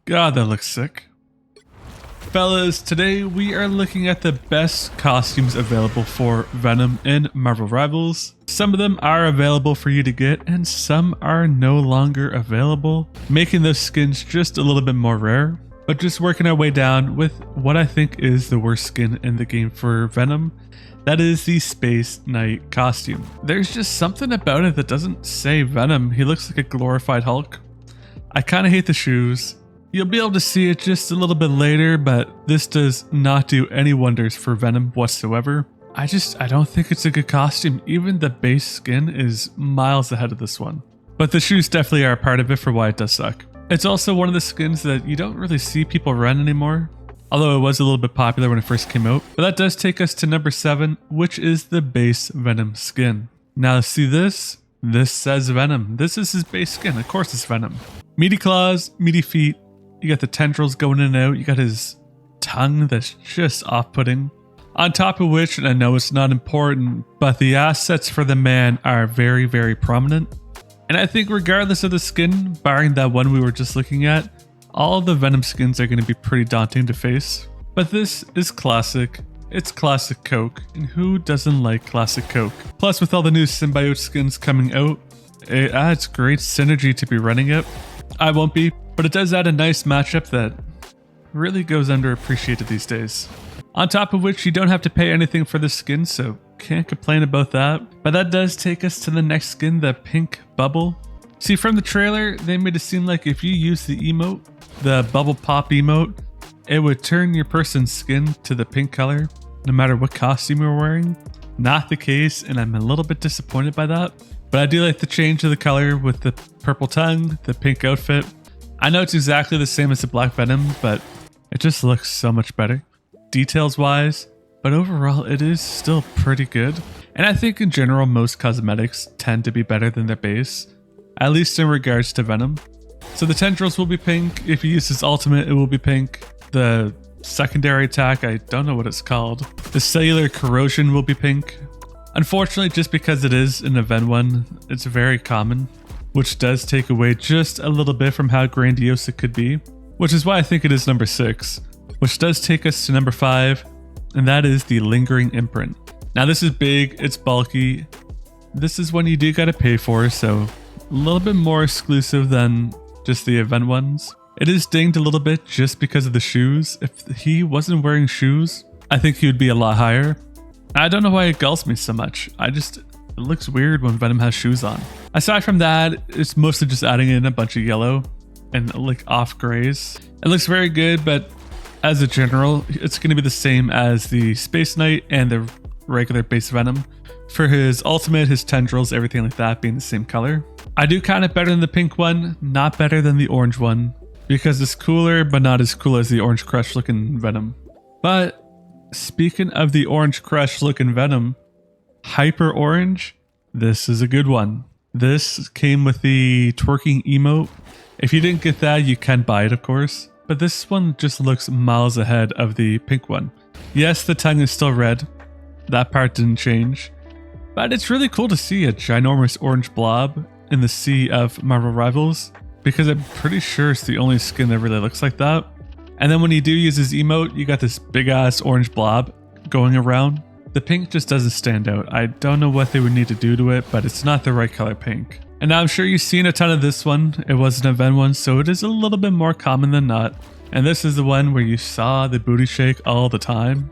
God, that looks sick. Fellas, today we are looking at the best costumes available for Venom in Marvel Rivals. Some of them are available for you to get and some are no longer available, making those skins just a little bit more rare. But just working our way down with what I think is the worst skin in the game for Venom. That is the Space Knight costume. There's just something about it that doesn't say Venom. He looks like a glorified Hulk. I kind of hate the shoes. You'll be able to see it just a little bit later, but this does not do any wonders for Venom whatsoever. I don't think it's a good costume. Even the base skin is miles ahead of this one. But the shoes definitely are a part of it for why it does suck. It's also one of the skins that you don't really see people run anymore, although it was a little bit popular when it first came out. But that does take us to number 7, which is the base Venom skin. Now see this? This says Venom. This is his base skin. Of course it's Venom. Meaty claws, meaty feet. You got the tendrils going in and out. You got his tongue that's just off-putting. On top of which, and I know it's not important, but the assets for the man are very, very prominent. And I think regardless of the skin, barring that one we were just looking at, all of the Venom skins are going to be pretty daunting to face. But this is classic. It's classic Coke. And who doesn't like classic Coke? Plus, with all the new symbiote skins coming out, it adds great synergy to be running it. I won't be, but it does add a nice matchup that really goes underappreciated these days. On top of which, you don't have to pay anything for the skin, so can't complain about that. But that does take us to the next skin, the pink bubble. See, from the trailer, they made it seem like if you use the emote, the bubble pop emote, it would turn your person's skin to the pink color, no matter what costume you're wearing. Not the case, and I'm a little bit disappointed by that. But I do like the change of the color with the purple tongue, the pink outfit. I know it's exactly the same as the Black Venom, but it just looks so much better, details wise, but overall it is still pretty good. And I think in general most cosmetics tend to be better than their base, at least in regards to Venom. So the tendrils will be pink. If you use his ultimate, it will be pink. The secondary attack, I don't know what it's called. The cellular corrosion will be pink. Unfortunately, just because it is an event one, it's very common, which does take away just a little bit from how grandiose it could be, which is why I think it is number 6, which does take us to number 5, and that is the lingering imprint. Now this is big, it's bulky. This is one you do gotta pay for, so a little bit more exclusive than just the event ones. It is dinged a little bit just because of the shoes. If he wasn't wearing shoes, I think he would be a lot higher. I don't know why it gulls me so much. It looks weird when Venom has shoes on. Aside from that, it's mostly just adding in a bunch of yellow and like off grays. It looks very good, but as a general, it's going to be the same as the Space Knight and the regular base Venom. For his ultimate, his tendrils, everything like that being the same color. I do kind of better than the pink one, not better than the orange one, because it's cooler, but not as cool as the Orange Crush looking Venom. But speaking of the Orange Crush looking Venom, Hyper Orange, this is a good one. This came with the twerking emote. If you didn't get that, you can buy it, of course. But this one just looks miles ahead of the pink one. Yes, the tongue is still red. That part didn't change. But it's really cool to see a ginormous orange blob in the sea of Marvel Rivals, because I'm pretty sure it's the only skin that really looks like that. And then when you do use his emote, you got this big ass orange blob going around. The pink just doesn't stand out. I don't know what they would need to do to it, but it's not the right color pink. And now I'm sure you've seen a ton of this one. It was an event one, so it is a little bit more common than not. And this is the one where you saw the booty shake all the time.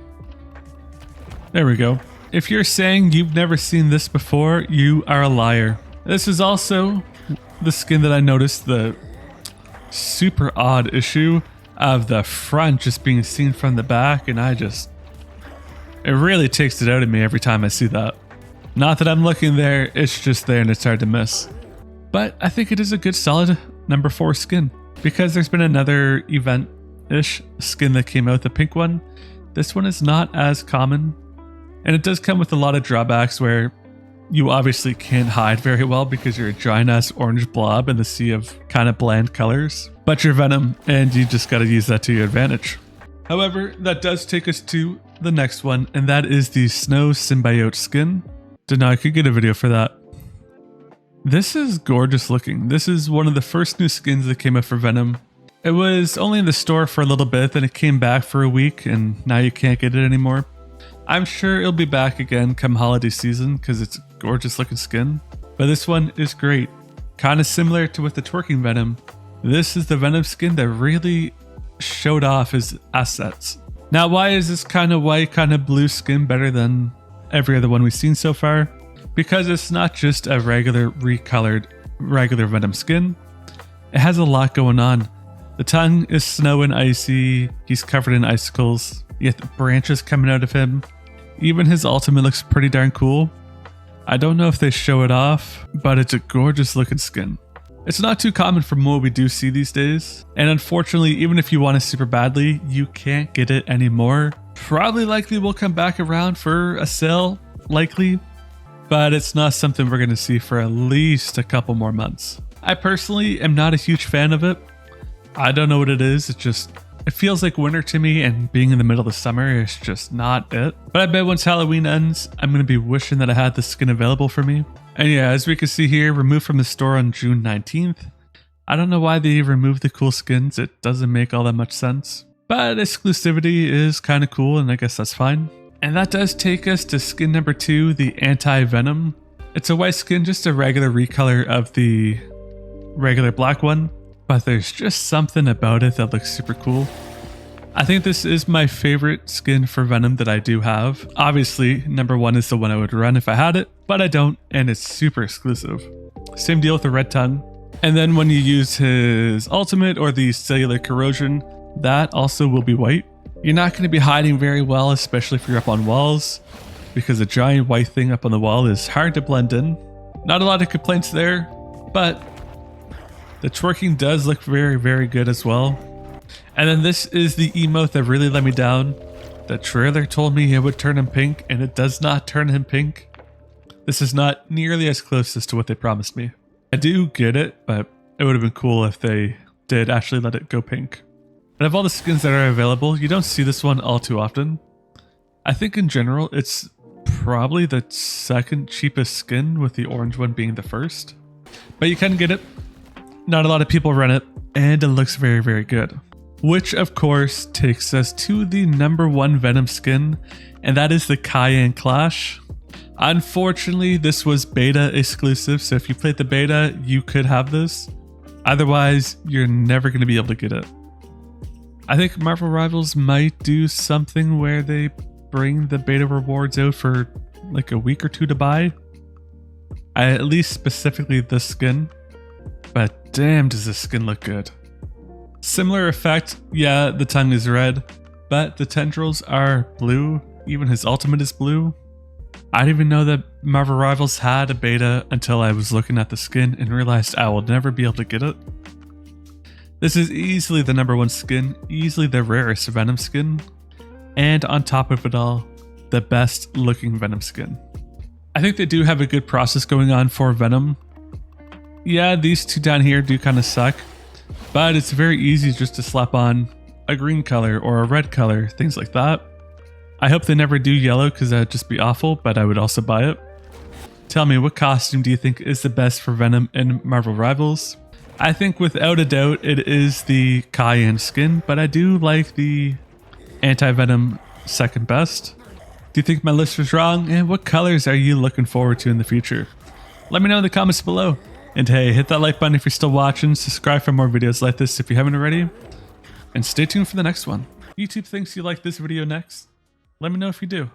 There we go. If you're saying you've never seen this before, you are a liar. This is also the skin that I noticed the super odd issue of the front just being seen from the back, and it really takes it out of me every time I see that. Not that I'm looking there, it's just there and it's hard to miss. But I think it is a good solid number 4 skin, because there's been another event-ish skin that came out, the pink one. This one is not as common, and it does come with a lot of drawbacks where you obviously can't hide very well because you're a giant ass orange blob in the sea of kind of bland colors, but you're Venom and you just got to use that to your advantage. However, that does take us to the next one, and that is the Snow Symbiote skin. Didn't know I could get a video for that. This is gorgeous looking. This is one of the first new skins that came out for Venom. It was only in the store for a little bit, then it came back for a week, and now you can't get it anymore. I'm sure it'll be back again come holiday season because it's a gorgeous looking skin. But this one is great. Kind of similar to with the twerking Venom. This is the Venom skin that really showed off his assets. Now, why is this kind of white, kind of blue skin better than every other one we've seen so far? Because it's not just a regular recolored regular Venom skin. It has a lot going on. The tongue is snow and icy. He's covered in icicles. You get the branches coming out of him. Even his ultimate looks pretty darn cool. I don't know if they show it off, but it's a gorgeous looking skin. It's not too common from what we do see these days. And unfortunately, even if you want it super badly, you can't get it anymore. Probably likely will come back around for a sale, likely. But it's not something we're going to see for at least a couple more months. I personally am not a huge fan of it. I don't know what it is. It feels like winter to me, and being in the middle of the summer is just not it. But I bet once Halloween ends, I'm going to be wishing that I had this skin available for me. And yeah, as we can see here, removed from the store on June 19th. I don't know why they removed the cool skins. It doesn't make all that much sense. But exclusivity is kind of cool, and I guess that's fine. And that does take us to skin number 2, the AntiVenom. It's a white skin, just a regular recolor of the regular black one. But there's just something about it that looks super cool. I think this is my favorite skin for Venom that I do have. Obviously, number 1 is the one I would run if I had it, but I don't, and it's super exclusive. Same deal with the red tongue. And then when you use his ultimate or the cellular corrosion, that also will be white. You're not going to be hiding very well, especially if you're up on walls, because a giant white thing up on the wall is hard to blend in. Not a lot of complaints there, but the twerking does look very, very good as well. And then this is the emote that really let me down. The trailer told me it would turn him pink, and it does not turn him pink. This is not nearly as close as to what they promised me. I do get it, but it would have been cool if they did actually let it go pink. And of all the skins that are available, you don't see this one all too often. I think in general, it's probably the second cheapest skin, with the orange one being the first. But you can get it. Not a lot of people run it, and it looks very, very good. Which of course takes us to the number 1 Venom skin, and that is the Cayenne Clash. Unfortunately, this was beta exclusive, so if you played the beta, you could have this. Otherwise, you're never going to be able to get it. I think Marvel Rivals might do something where they bring the beta rewards out for like a week or 2 to buy. At least specifically this skin. But damn, does this skin look good. Similar effect, yeah, the tongue is red, but the tendrils are blue. Even his ultimate is blue. I didn't even know that Marvel Rivals had a beta until I was looking at the skin and realized I will never be able to get it. This is easily the number 1 skin, easily the rarest Venom skin, and on top of it all, the best looking Venom skin. I think they do have a good process going on for Venom. Yeah, these 2 down here do kind of suck, but it's very easy just to slap on a green color or a red color, things like that. I hope they never do yellow because that would just be awful, but I would also buy it. Tell me, what costume do you think is the best for Venom in Marvel Rivals? I think without a doubt it is the Cayenne skin, but I do like the AntiVenom second best. Do you think my list was wrong? And what colors are you looking forward to in the future? Let me know in the comments below. And hey, hit that like button if you're still watching, subscribe for more videos like this if you haven't already, and stay tuned for the next one. YouTube thinks you like this video next. Let me know if you do.